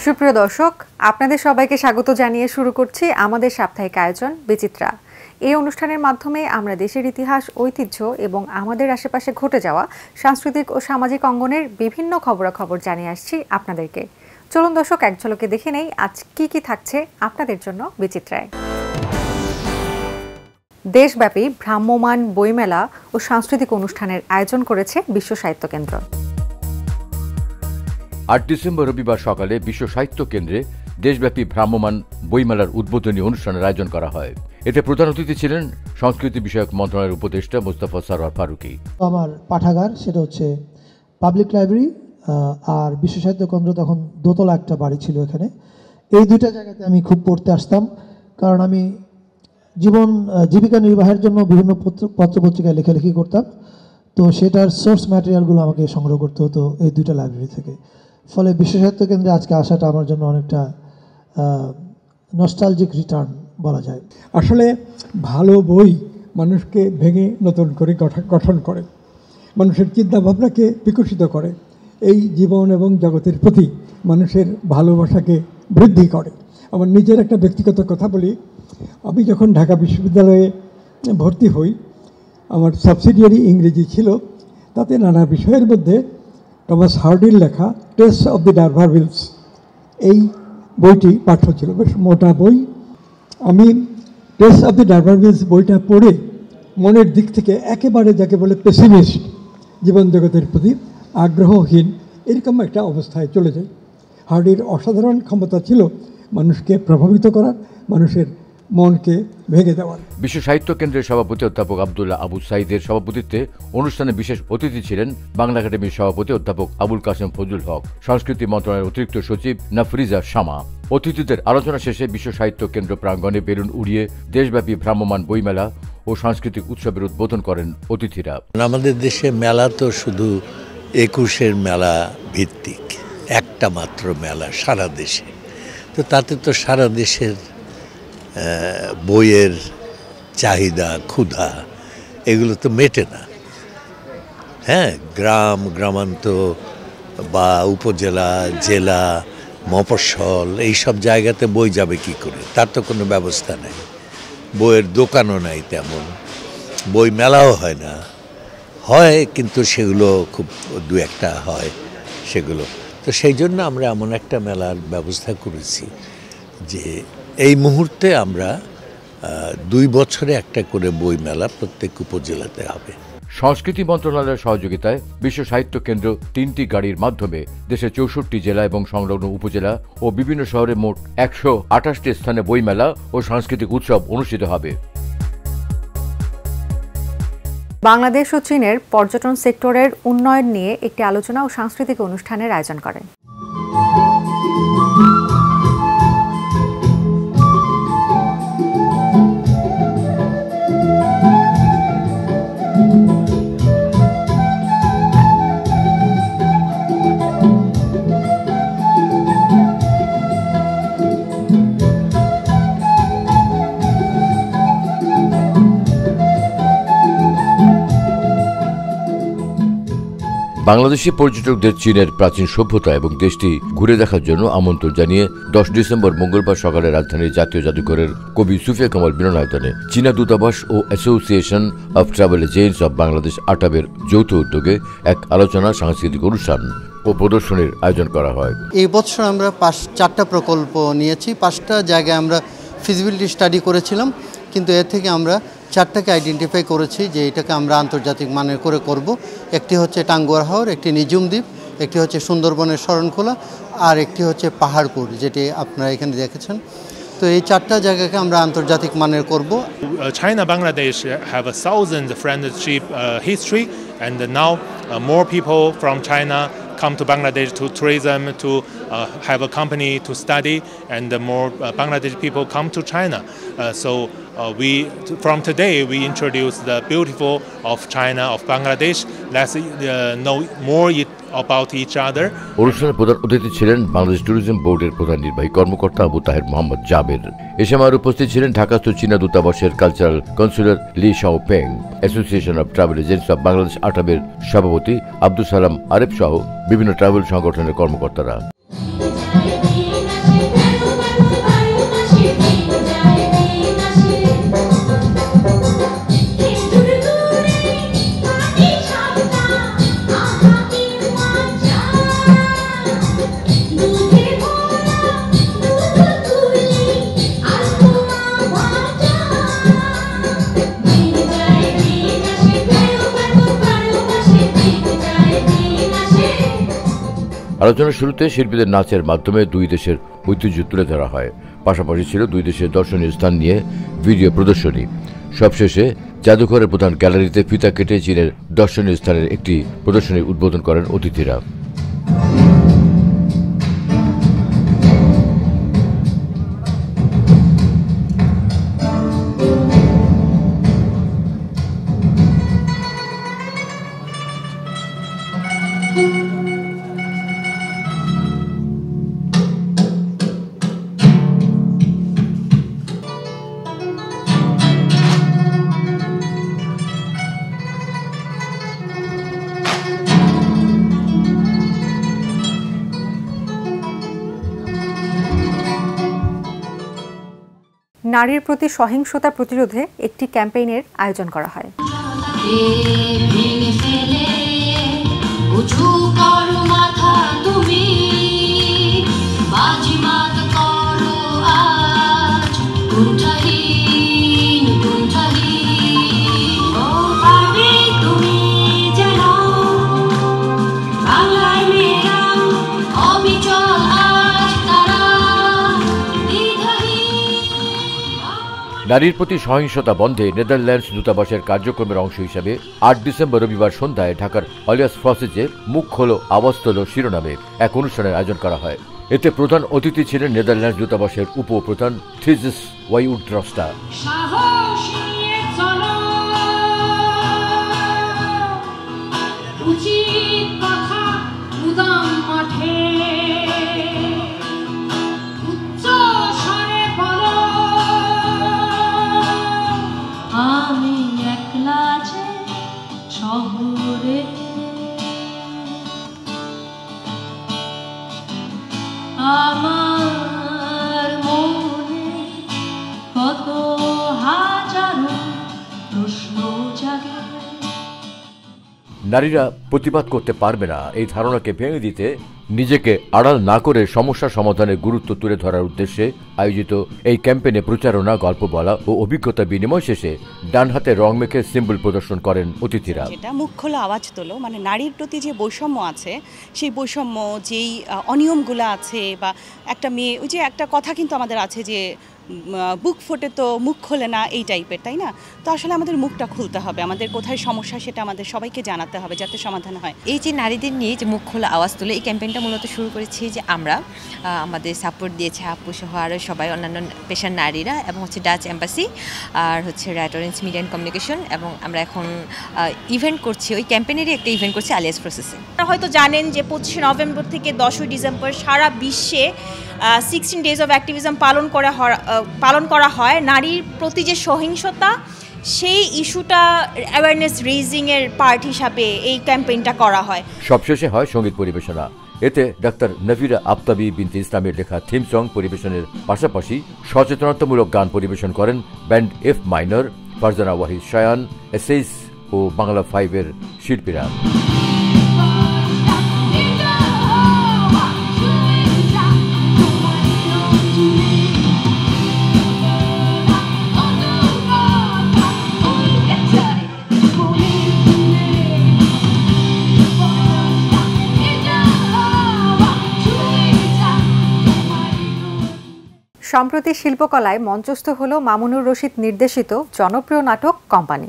সুপ্রিয় দর্শক, আপনাদের সবাইকে স্বাগত জানিয়ে শুরু করছি আমাদের সাপ্তাহিক আয়োজন বিচিত্রা। এই অনুষ্ঠানের মাধ্যমে আমরা দেশের ইতিহাস, ঐতিহ্য এবং আমাদের আশেপাশে ঘটে যাওয়া সাংস্কৃতিক ও সামাজিক অঙ্গনের বিভিন্ন খবরাখবর জানিয়ে আসছি আপনাদেরকে। চলুন দর্শক, এক ঝলকে দেখে নেই আজ কি থাকছে আপনাদের জন্য বিচিত্রায়। দেশব্যাপী ভ্রাম্যমাণ বইমেলা ও সাংস্কৃতিক অনুষ্ঠানের আয়োজন করেছে বিশ্ব সাহিত্য কেন্দ্র। ৮ ডিসেম্বর রবিবার সকালে বিশ্ব সাহিত্য কেন্দ্রে দেশব্যাপী ভ্রাম্যমাণ বইমেলার উদ্বোধনী অনুষ্ঠানের আয়োজন করা হয়। এতে প্রধান অতিথি ছিলেন সংস্কৃতি বিষয়ক মন্ত্রণালয়ের উপদেষ্টা মোস্তফা সরওয়ার ফারুকী। আমার পাঠাগার সেটা হচ্ছে পাবলিক লাইব্রেরি, আর বিশ্ব সাহিত্য কেন্দ্র তখন দোতলা একটা বাড়ি ছিল এখানে। এই দুইটা জায়গাতে আমি খুব পড়তে আসতাম, কারণ আমি জীবিকা নির্বাহের জন্য বিভিন্ন পত্রপত্রিকায় লেখালেখি করতাম। তো সেটার সোর্স ম্যাটেরিয়ালগুলো আমাকে সংগ্রহ করতে হতো এই দুইটা লাইব্রেরি থেকে। ফলে বিশ্ব সাহিত্য কেন্দ্রে আজকে আসাটা আমার জন্য অনেকটা নস্টালজিক রিটার্ন বলা যায়। আসলে ভালো বই মানুষকে ভেঙে নতুন করে গঠন করে, মানুষের চিন্তাভাবনাকে বিকশিত করে, এই জীবন এবং জগতের প্রতি মানুষের ভালোবাসাকে বৃদ্ধি করে। আমার নিজের একটা ব্যক্তিগত কথা বলি, আমি যখন ঢাকা বিশ্ববিদ্যালয়ে ভর্তি হই, আমার সাবসিডিয়ারি ইংরেজি ছিল, তাতে নানা বিষয়ের মধ্যে টমাস হার্ডির লেখা টেস্ট অব দি ডারভারভিলস এই বইটি পাঠ্য ছিল, বেশ মোটা বই। আমি টেস্ট অব দি ডারভারভিলস বইটা পড়ে মনের দিক থেকে একেবারে যাকে বলে পেসিমিস্ট, জীবন জগতের প্রতি আগ্রহহীন, এরকম একটা অবস্থায় চলে যাই। হার্ডির অসাধারণ ক্ষমতা ছিল মানুষকে প্রভাবিত করার, মানুষের মনকে ভেঙে দেওয়ার। বিশ্ব সাহিত্য কেন্দ্রের সভাপতি অধ্যাপক আব্দুল্লাহ আবু সাইদের সভাপতিত্বে অনুষ্ঠানে বিশেষ অতিথি ছিলেন বাংলা একাডেমির সভাপতি অধ্যাপক আবুল কাসেম ফজলুল হক, সংস্কৃতি মন্ত্রণালয়ের অতিরিক্ত সচিব নাফরিজা শামা। অতিথিদের আলোচনা শেষে বিশ্ব সাহিত্য কেন্দ্র প্রাঙ্গণে বেলুন উড়িয়ে দেশব্যাপী ভ্রাম্যমাণ বইমেলা ও সাংস্কৃতিক উৎসবের উদ্বোধন করেন অতিথিরা। আমাদের দেশে মেলা তো শুধু ২১-এর মেলা ভিত্তিক, একটা মাত্র মেলা সারা দেশে। তো তাতে তো সারা দেশের বইয়ের চাহিদা, ক্ষুধা এগুলো তো মেটে না। হ্যাঁ, গ্রামান্তর বা উপজেলা, জেলা, মফস্বল এইসব জায়গাতে বই যাবে কি করে? তার তো কোনো ব্যবস্থা নেই, বইয়ের দোকানও নাই, তেমন বই মেলাও হয় না, হয় কিন্তু সেগুলো খুব দু একটা হয় সেগুলো। তো সেই জন্য আমরা এমন একটা মেলার ব্যবস্থা করেছি যে এই মুহূর্তে আমরা ২ বছরে একটা করে বই মেলা প্রত্যেক উপজেলাতে হবে। সংস্কৃতি মন্ত্রণালয়ের সহযোগিতায় বিশ্ব সাহিত্য কেন্দ্র ৩টি গাড়ির মাধ্যমে দেশের ৬৪ জেলা এবং সংলগ্ন উপজেলা ও বিভিন্ন শহরে মোট ১২৮টি স্থানে বইমেলা ও সাংস্কৃতিক উৎসব অনুষ্ঠিত হবে। বাংলাদেশ ও চীনের পর্যটন সেক্টরের উন্নয়ন নিয়ে একটি আলোচনা ও সাংস্কৃতিক অনুষ্ঠানের আয়োজন করেন। বাংলাদেশি পর্যটকদের চীনের প্রাচীন সভ্যতা এবং দেশটি ঘুরে দেখার জন্য আমন্ত্রণ জানিয়ে ১০ ডিসেম্বর মঙ্গলবার সকালে রাজধানীর জাতীয় জাদুঘরের কবি সুফিয়া কামাল মিলনায়তনে চীনা দূতাবাস ও association of travel agents of Bangladesh আটাবের যৌথ উদ্যোগে এক আলোচনা, সাংস্কৃতিক অনুষ্ঠান ও প্রদর্শনীর আয়োজন করা হয়। এই বছর আমরা 4টা প্রকল্প নিয়েছি, 5টা জায়গায় আমরা ফিজিবিলিটি স্টাডি করেছিলাম, কিন্তু এর থেকে আমরা 4টাকে আইডেন্টিফাই করেছি যে এটাকে আমরা আন্তর্জাতিক মানের করে করব। একটি হচ্ছে টাঙ্গুয়ার হাওর, একটি নিজুম দ্বীপ, একটি হচ্ছে সুন্দরবনের শরণখোলা, আর একটি হচ্ছে পাহাড়পুর, যেটি আপনারা এখানে দেখেছেন। তো এই 4টা জায়গাকে আমরা আন্তর্জাতিক মানের করব। China Bangladesh have a 1000 friendship history, and now more people from China come to Bangladesh to tourism, to have a company to study, and more Bangladeshi people come to China. From today we introduce the beautiful of China, of Bangladesh. Let's know more about each other. অনুষ্ঠানে প্রধান অতিথি ছিলেন Bangladesh tourism বোর্ডের প্রধান নির্বাহী কর্মকর্তা আবু তাহের মোহাম্মদ জাবের। এ সময় উপস্থিত ছিলেন ঢাকাস্থ চীনা দূতাবাসের cultural councillor Li Shaopeng, association of travel agents of Bangladesh আটাবের সভাপতি আব্দুল সালাম আরেফ সহ বিভিন্ন ট্রাভেল সংগঠনের কর্মকর্তারা। আলোচনার শুরুতে শিল্পীদের নাচের মাধ্যমে দুই দেশের ঐতিহ্য তুলে ধরা হয়। পাশাপাশি ছিল দুই দেশের দর্শনীয় স্থান নিয়ে ভিডিও প্রদর্শনী। সবশেষে জাদুঘরের প্রধান গ্যালারিতে ফিতা কেটে চীনের দর্শনীয় স্থানের একটি প্রদর্শনী উদ্বোধন করেন অতিথিরা। নারীর প্রতি সহিংসতা প্রতিরোধে একটি ক্যাম্পেইনের আয়োজন করা হয়। নারীর প্রতি সহিংসতা বন্ধে নেদারল্যান্ডস দূতাবাসের কার্যক্রমের অংশ হিসাবে ৮ ডিসেম্বর রবিবার সন্ধ্যায় ঢাকার অলিয়াস ফ্রসেজে মুখ খোলো আওয়াজ তোলো শিরোনামে এক অনুষ্ঠানের আয়োজন করা হয়। এতে প্রধান অতিথি ছিলেন নেদারল্যান্ডস দূতাবাসের উপপ্রধান থিজিস ওয়াইউড্রস্টা। আমার মনে কত হাজারো প্রশ্ন জাগে। নারীরা প্রতিবাদ করতে পারবে না এই ধারণাকে ভেঙে দিতে নিজেকে আড়াল না করে সমস্যা সমাধানের গুরুত্ব তুলে ধরার উদ্দেশ্যে আয়োজিত এই ক্যাম্পেইনে প্রচারণা, গল্প বলা ও অভিজ্ঞতা বিনিময় শেষে ডান হাতে রং মেখে সিম্বল প্রদর্শন করেন অতিথিরা। যেটা মুখ খোলা আওয়াজ তোলো, মানে নারীর প্রতি যে বৈষম্য আছে, সেই বৈষম্য, যেই অনিয়মগুলো আছে, বা একটা মেয়ে, ওই যে একটা কথা কিন্তু আমাদের আছে যে বুক ফোটে তো মুখ খোলে না, এই টাইপের, তাই না? তো আসলে আমাদের মুখটা খুলতে হবে, আমাদের কোথায় সমস্যা সেটা আমাদের সবাইকে জানাতে হবে যাতে সমাধান হয়। এই যে নারীদের নিয়ে যে মুখ খোলা আওয়াজ তোলে, এই ক্যাম্পেইনটা মূলত শুরু করেছি যে আমরা আমাদের সাপোর্ট দিয়েছে আপু সহ আরও সবাই, অন্যান্য পেশার নারীরা, এবং হচ্ছে ডাচ এম্বাসি আর হচ্ছে right orange media and communication, এবং আমরা এখন ইভেন্ট করছি, ওই ক্যাম্পেইনেরই একটা ইভেন্ট করছি আলিয়াস প্রসেসে। আপনারা হয়তো জানেন যে 25 নভেম্বর থেকে 10 ডিসেম্বর সারা বিশ্বে 16 ডেজ অফ অ্যাক্টিভিজম পালন করা হয়। নারীর প্রতি যে সহিংসতা, সেই ইস্যুটা অ্যাওয়ারনেস রেইজিংয়ের পার্ট হিসাবে এই ক্যাম্পেইনটা করা হয়। সবশেষে হয় সঙ্গীত পরিবেশনা। এতে ডাক্তার নভিরা আফতাবি বিনতে ইসলামের লেখা থিম সং পরিবেশনের পাশাপাশি সচেতনতামূলক গান পরিবেশন করেন band F minor, Farzana Wahid Shayan, এসএইস ও বাংলা 5-এর শিল্পীরা। সম্প্রতি শিল্পকলায় মঞ্চস্থ হল মামুনুর রশিদ নির্দেশিত জনপ্রিয় নাটক কোম্পানি।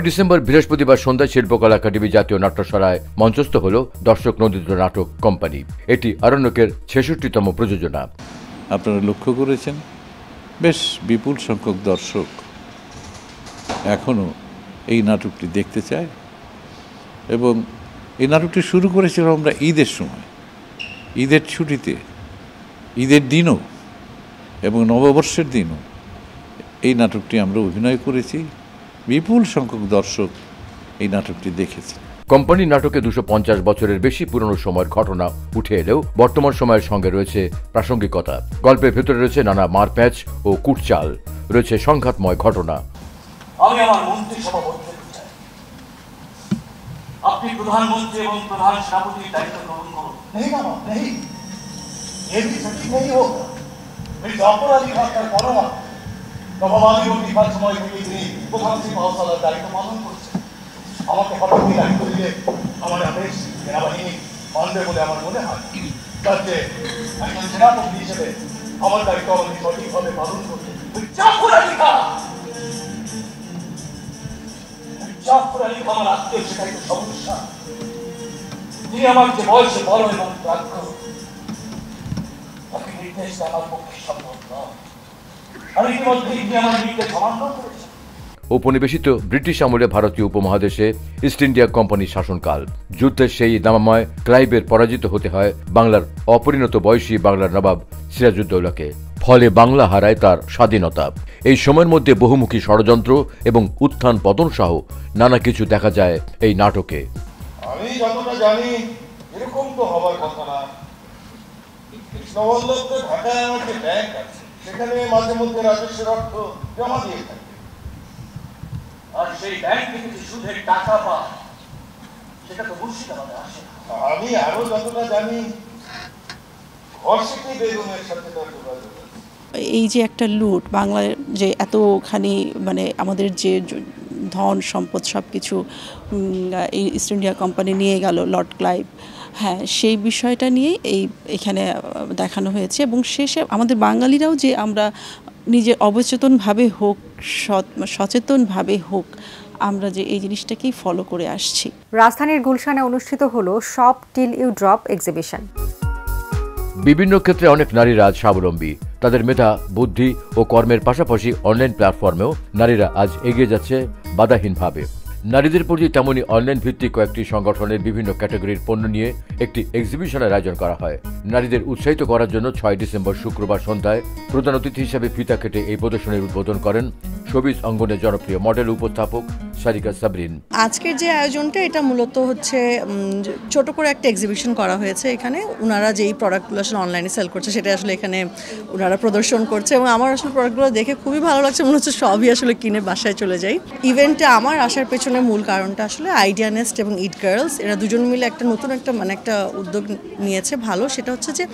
ডিসেম্বর বৃহস্পতিবার সন্ধ্যায় শিল্পকলা একাডেমি জাতীয় নাট্যশালায় মঞ্চস্থ হল দর্শক নন্দিত নাটক কোম্পানি। এটি আরণ্যকের ৬৬তম প্রযোজনা। আপনারা লক্ষ্য করেছেন বেশ বিপুল সংখ্যক দর্শক এখনও এই নাটকটি দেখতে চায়, এবং এই নাটকটি শুরু করেছিলাম আমরা ঈদের সময়, ঈদের ছুটিতে, ঈদের দিনও এবং নববর্ষের দিনও এই নাটকটি আমরা অভিনয় করেছি। বিপুল সংখ্যক দর্শক এই নাটকটি দেখেছে। কোম্পানি নাটকে 250 বছরের বেশি পুরনো সময়ের ঘটনা উঠে এলেও বর্তমান সময়ের সঙ্গে রয়েছে প্রাসঙ্গিকতা। গল্পের ভেতরে রয়েছে নানা মারপ্যাচ ও কুটচাল, রয়েছে সংঘাতময় ঘটনা। আমি আমার মন্ত্রিসভা বলতে চাই, আপনি প্রধানমন্ত্রী এবং প্রধান সেনাপতির দায়িত্ব গ্রহণ করুন। नहीं मामा नहीं, ये भी सटीक नहीं होगा। मेरी अपराधी हत्याর পরোয়া নবাবাদী অধিকার সময় থেকে তিনি প্রধান সিপাহসালার দায়িত্ব পালন করছেন। আমাকে হঠাৎ দায়িত্ব দিলে আমার আদেশ সেনাবাহিনী মানবে বলে আমার মনে হয়। তার যে একজন সেনাপতি হিসেবে আমার দায়িত্ব আমাকে সঠিকভাবে পালন করতে জাফর আলী খান, জাফর আলী খান আমার আত্মীয়, সেটাই তো সমস্যা। তিনি আমার যে বয়সে বড় এবং প্রাজ্ঞ, তাকে নির্দেশ দেওয়া আমার পক্ষে সম্ভব নয়। আমি ইতিমধ্যে তিনি আমার নির্দেশ অমান্য করেছেন। উপনিবেশিত ব্রিটিশ আমলে ভারতীয় উপমহাদেশে ইস্ট ইন্ডিয়া কোম্পানির শাসনকাল। যুদ্ধের সেই দামাময় ক্লাইভের পরাজিত হতে হয় বাংলার অপরিণত বয়সী বাংলার নবাব সিরাজউদ্দৌলাকে। ফলে বাংলা হারায় তার স্বাধীনতা। এই সময়ের মধ্যে বহুমুখী ষড়যন্ত্র এবং উত্থান পতন সহ নানা কিছু দেখা যায় এই নাটকে। আমি যতটা জানি এরকম তো হবার কথা না। কৃষ্ণবল্লভকে ঢাকায় আমার যে ব্যাংক আছে, সেখানে মাঝে মধ্যে রাজস্বের অর্থ জমা দিয়ে থাকে, আর সেই ব্যাংক থেকে যে সুদের টাকা পায় সেটা তো মুর্শিদাবাদে আসে। আমি আরো যতটা জানি ঘরশিকি বেগমের সাথে তার যোগাযোগ। এই যে একটা লুট, বাংলার যে এতখানি মানে আমাদের যে ধন সম্পদ সব কিছু এই ইস্ট ইন্ডিয়া কোম্পানি নিয়ে গেল, লর্ড ক্লাইভ, হ্যাঁ সেই বিষয়টা নিয়ে এখানে দেখানো হয়েছে। এবং শেষে আমাদের বাঙালিরাও যে আমরা নিজের অবচেতনভাবে হোক সচেতনভাবে হোক আমরা যে এই জিনিসটাকেই ফলো করে আসছি। রাজধানীর গুলশানে অনুষ্ঠিত হলো shop till you drop exhibition. বিভিন্ন ক্ষেত্রে অনেক নারীরা আজ স্বাবলম্বী। তাদের মেধা, বুদ্ধি ও কর্মের পাশাপাশি অনলাইন প্ল্যাটফর্মেও নারীরা আজ এগিয়ে যাচ্ছে বাধাহীনভাবে। নারীদের প্রতি তেমনি অনলাইন ভিত্তিক কয়েকটি সংগঠনের বিভিন্ন ক্যাটাগরির পণ্য নিয়ে একটি এক্সিবিশনের আয়োজন করা হয়। নারীদের উৎসাহিত করার জন্য 6 ডিসেম্বর শুক্রবার সন্ধ্যায় প্রধান অতিথি হিসেবে ফিতা কেটে এই প্রদর্শনীর উদ্বোধন করেন শোবিজ অঙ্গনের জনপ্রিয় মডেল উপস্থাপক সারিকা সাবরিন। আজকের যে আয়োজনটা এটা মূলত হচ্ছে ছোট করে একটা এক্সিবিশন করা হয়েছে। এখানে ওনারা যেই প্রোডাক্টগুলো আসলে অনলাইনে সেল করছে সেটা আসলে এখানে ওনারা প্রদর্শন করছে, এবং আমার আসলে প্রোডাক্টগুলো দেখে খুবই ভালো লাগছে। মনে হচ্ছে সবই আসলে কিনে বাসায় চলে যাই। ইভেন্টে আমার আসার পেছনে মূল কারণটা আসলে আইডিয়া নেস্ট এবং ইট গার্লস, এরা দুজন মিলে একটা নতুন একটা উদ্যোগ নিয়েছে ভালো। সেটা হচ্ছে যে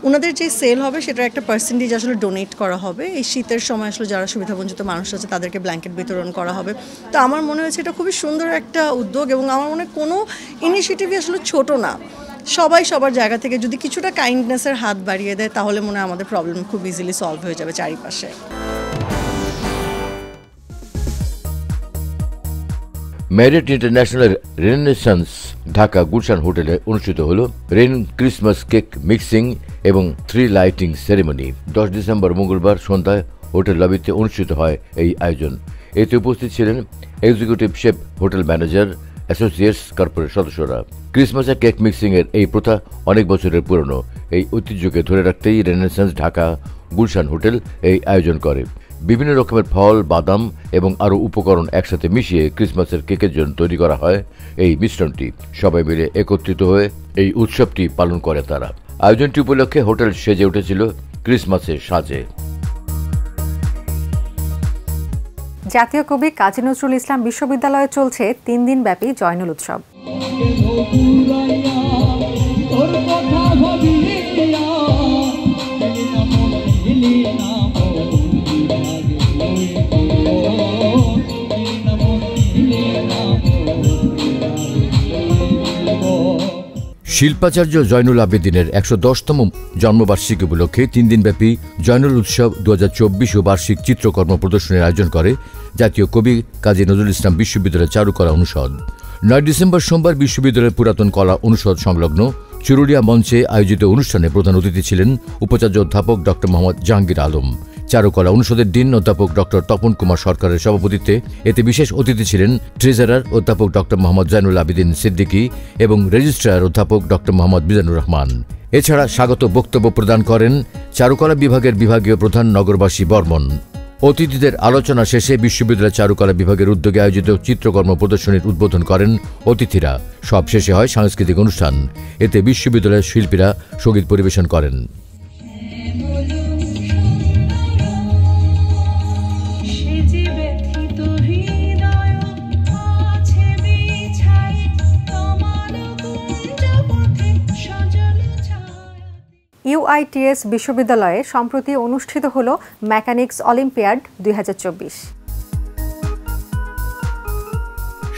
ওনাদের যে সেল হবে সেটার একটা পার্সেন্টেজ আসলে ডোনেট করা হবে। এই শীতের সময় আসলে যারা সুবিধাবঞ্চিত মানুষ আছে তাদেরকে ব্ল্যাঙ্কেট বিতরণ করা হবে। তো আমার মনে হয়েছে এটা খুবই সুন্দর একটা উদ্যোগ, এবং আমার মনে হয় কোনো ইনিশিয়েটিভই আসলে ছোট না। সবাই সবার জায়গা থেকে যদি কিছুটা কাইন্ডনেসের হাত বাড়িয়ে দেয় তাহলে মনে হয় আমাদের প্রবলেম খুব ইজিলি সলভ হয়ে যাবে চারিপাশে। Merit international renaissance Dhaka Gulshan হোটেলে অনুষ্ঠিত হল রেন ক্রিসমাস কেক মিক্সিং এবং 3 লাইটিং সেরেমনি। 10 ডিসেম্বর মঙ্গলবার সন্ধ্যায় হোটেল লবিতে অনুষ্ঠিত হয় এই আয়োজন। এতে উপস্থিত ছিলেন executive chef, hotel manager, associates, corporate সদস্যরা। ক্রিসমাসে কেক মিক্সিং এর এই প্রথা অনেক বছরের পুরনো। এই ঐতিহ্যকে ধরে রাখতেই রেনেসান্স ঢাকা গুলশান হোটেল এই আয়োজন করে। বিভিন্ন রকমের ফল, বাদাম এবং আরও উপকরণ একসাথে মিশিয়ে ক্রিসমাসের কেকের জন্য তৈরি করা হয় এই মিশ্রণটি। সবাই মিলে একত্রিত হয়ে এই উৎসবটি পালন করে তারা। আয়োজনটি উপলক্ষে হোটেল সেজে উঠেছিল ক্রিসমাসের সাজে। জাতীয় কবি কাজী নজরুল ইসলাম বিশ্ববিদ্যালয়ে চলছে 3 দিনব্যাপী জয়নুল উৎসব। শিল্পাচার্য জয়নুল আবেদিনের 110তম জন্মবার্ষিকী উপলক্ষে 3 দিনব্যাপী জয়নুল উৎসব 2024 ও বার্ষিক চিত্রকর্ম প্রদর্শনীর আয়োজন করে জাতীয় কবি কাজী নজরুল ইসলাম বিশ্ববিদ্যালয়ের চারুকলা অনুষদ। 9 ডিসেম্বর সোমবার বিশ্ববিদ্যালয়ের পুরাতন কলা অনুষদ সংলগ্ন চুরুলিয়া মঞ্চে আয়োজিত অনুষ্ঠানে প্রধান অতিথি ছিলেন উপাচার্য অধ্যাপক ড. মোহাম্মদ জাহাঙ্গীর আলম। চারুকলা অনুষদের ডিন অধ্যাপক ড. তপন কুমার সরকারের সভাপতিত্বে এতে বিশেষ অতিথি ছিলেন ট্রেজারার অধ্যাপক ড. মোহাম্মদ জয়নুল আবেদিন সিদ্দিকী এবং রেজিস্ট্রার অধ্যাপক ড. মোহাম্মদ মিজানুর রহমান। এছাড়া স্বাগত বক্তব্য প্রদান করেন চারুকলা বিভাগের বিভাগীয় প্রধান নগরবাসী বর্মন। অতিথিদের আলোচনা শেষে বিশ্ববিদ্যালয় চারুকলা বিভাগের উদ্যোগে আয়োজিত চিত্রকর্ম প্রদর্শনীর উদ্বোধন করেন অতিথিরা। সব শেষে হয় সাংস্কৃতিক অনুষ্ঠান। এতে বিশ্ববিদ্যালয়ের শিল্পীরা সঙ্গীত পরিবেশন করেন। ইউআইটিএস বিশ্ববিদ্যালয়ে সম্প্রতি অনুষ্ঠিত হল মেকানিক্স অলিম্পিয়াড 2024।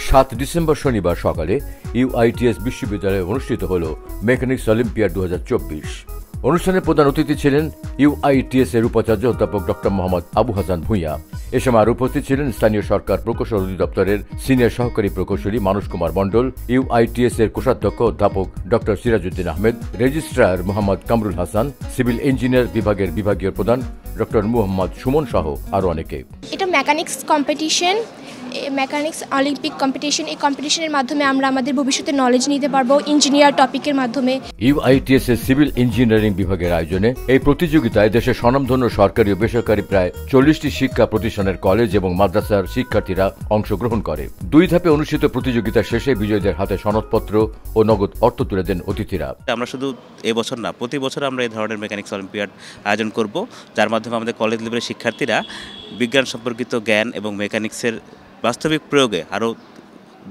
7 ডিসেম্বর শনিবার সকালে ইউআইটিএস বিশ্ববিদ্যালয়ে অনুষ্ঠিত হল মেকানিক্স অলিম্পিয়াড 2024। অনুষ্ঠানে প্রধান অতিথি ছিলেন ইউআইটিএস এর উপাচার্য অধ্যাপক ডক্টর মোহাম্মদ আবু হাসান ভূঁইয়া। এ সময় আরও উপস্থিত ছিলেন স্থানীয় সরকার প্রকৌশল অধিদপ্তরের সিনিয়র সহকারী প্রকৌশলী মানস কুমার মণ্ডল, ইউআইটিএস এর কোষাধ্যক্ষ অধ্যাপক doctor Sirajuddin Ahmed, registrar Mohammad Kamrul Hasan, civil engineer বিভাগের বিভাগীয় প্রধান ডক্টর মুহাম্মদ সুমন সহ আরও অনেকে। এটা mechanics competition, mechanics Olympic competition. এই কম্পিটিশনের মাধ্যমে আমরা আমাদের ভবিষ্যতে নলেজ নিতে পারবো ইঞ্জিনিয়ার টপিকের মাধ্যমে। ইউআইটিএস এর সিভিল ইঞ্জিনিয়ারিং বিভাগের আয়োজনে এই প্রতিযোগিতায় দেশের স্বনামধন্য সরকারি ও বেসরকারি প্রায় 40টি শিক্ষা প্রতিষ্ঠানের কলেজ এবং মাদ্রাসার শিক্ষার্থীরা অংশগ্রহণ করে। 2 ধাপে অনুষ্ঠিত প্রতিযোগিতা শেষে বিজয়ীদের হাতে সনদপত্র ও নগদ অর্থ তুলে দেন অতিথিরা। আমরা শুধু এবছর না, প্রতি বছর আমরা এই ধরনের মেকানিক্স অলিম্পিয়াড আয়োজন করব, যার মাধ্যমে আমাদের কলেজ লেভেলের শিক্ষার্থীরা বিজ্ঞান সম্পর্কিত জ্ঞান এবং মেকানিক্সের বাস্তবিক প্রয়োগে আরও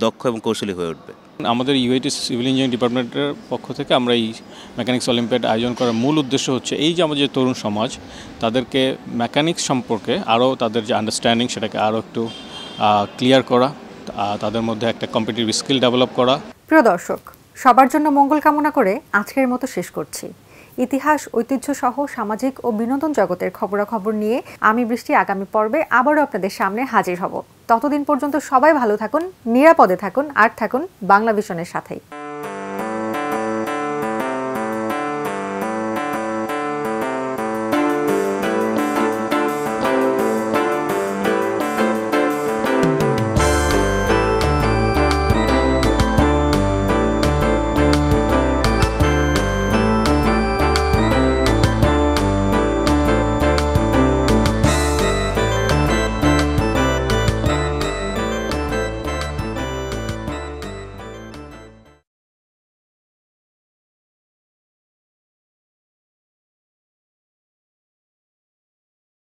দক্ষ এবং কৌশলী হয়ে উঠবে। আমাদের ইউআইটিএস সিভিল ইঞ্জিনিয়ারিং ডিপার্টমেন্টের পক্ষ থেকে আমরা এই মেকানিক্স অলিম্পিয়াড আয়োজন করার মূল উদ্দেশ্য হচ্ছে এই যে আমাদের তরুণ সমাজ তাদেরকে মেকানিক্স সম্পর্কে আরও তাদের যে আন্ডারস্ট্যান্ডিং সেটাকে আরও একটু ক্লিয়ার করা, তাদের মধ্যে একটা কম্পিটিটিভ স্কিল ডেভেলপ করা। প্রিয় দর্শক, সবার জন্য মঙ্গল কামনা করে আজকের মতো শেষ করছি। ইতিহাস, ঐতিহ্য সহ সামাজিক ও বিনোদন জগতের খবরাখবর নিয়ে আমি বৃষ্টি আগামী পর্বে আবারও আপনাদের সামনে হাজির হব। ততদিন পর্যন্ত সবাই ভালো থাকুন, নিরাপদে থাকুন আর থাকুন বাংলা ভিশনের সাথেই।